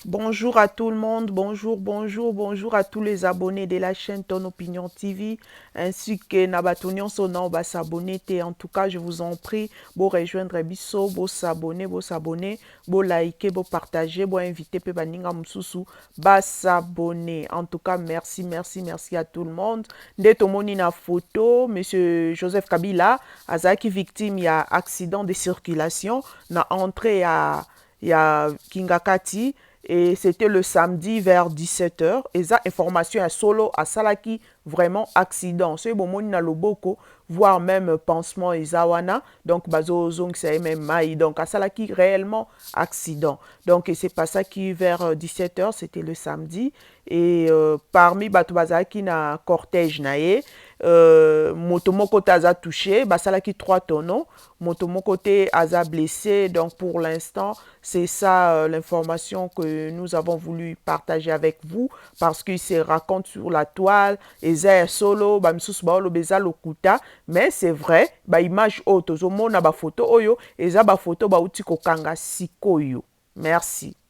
Bonjour à tout le monde, bonjour à tous les abonnés de la chaîne Ton Opinion TV, ainsi que Nabatonion Sonan, va s'abonner. En tout cas, je vous en prie, pour rejoindre Bisso, pour s'abonner, pour liker, pour partager, pour inviter Pebaninga Msusu, va s'abonner. En tout cas, merci à tout le monde. Dès tout le monde a photo, Monsieur Joseph Kabila, Azaki victime, il y a accident de circulation, na entrée à il y a Kingakati et c'était le samedi vers 17h et ça information à solo à Salaki vraiment accident c'est bon na loboko voire même pansement et zawana donc bazo zong c'est même maï donc à Salaki réellement accident donc c'est pas ça qui vers 17h c'était le samedi et parmi bato bazaki na cortège nae motomoko taza touché basalaki 3 tonneaux motomoko te aza blessé donc pour l'instant c'est ça l'information que nous avons voulu partager avec vous parce qu'il se raconte sur la toile eza solo bamisusu baoloba lokuta mais c'est vrai baimage oyo tozomona bafoto oyo eza bafoto bauti kokanga sikoyo merci.